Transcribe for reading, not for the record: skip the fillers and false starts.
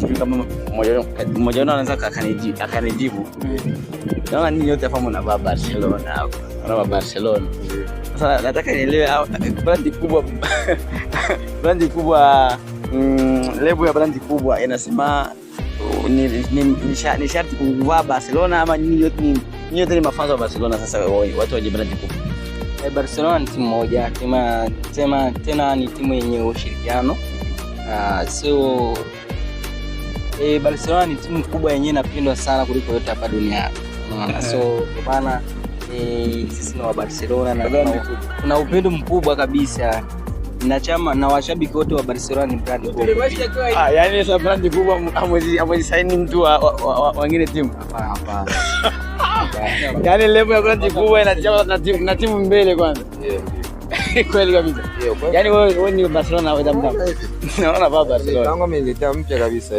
sijui kama mmoja wenu anaweza akanijibu. Naona ninyi wote hapa mnavaa Barcelona hapo. Mnavaa Barcelona. Sasa nataka nielewe brandi kubwa lebo ya brandi kubwa inasema ni sharti kuvaa Barcelona ama ninyi yote ni mafans wa Barcelona. Sasa watu waje brandi kubwa. Barcelona ni timu moja, tena ni timu yenye ushirikiano. Barcelona ni timu kubwa yenyewe inapendwa sana kuliko yote hapa duniani. So kwa maana sisi ni wa Barcelona na tuna upendo mkubwa kabisa. Na chama na washabiki wote wa Barcelona ni brand kubwa. Yaani sasa brand kubwa amwezi sign mtu wengine timu. Hapana. Yaani level ya brand kubwa inachama na timu mbele kwanza. Kweli kabisa. Yaani wewe ni Barcelona wewe damdam. Naona baba Barcelona. Tangu mimi nileta mpya kabisa.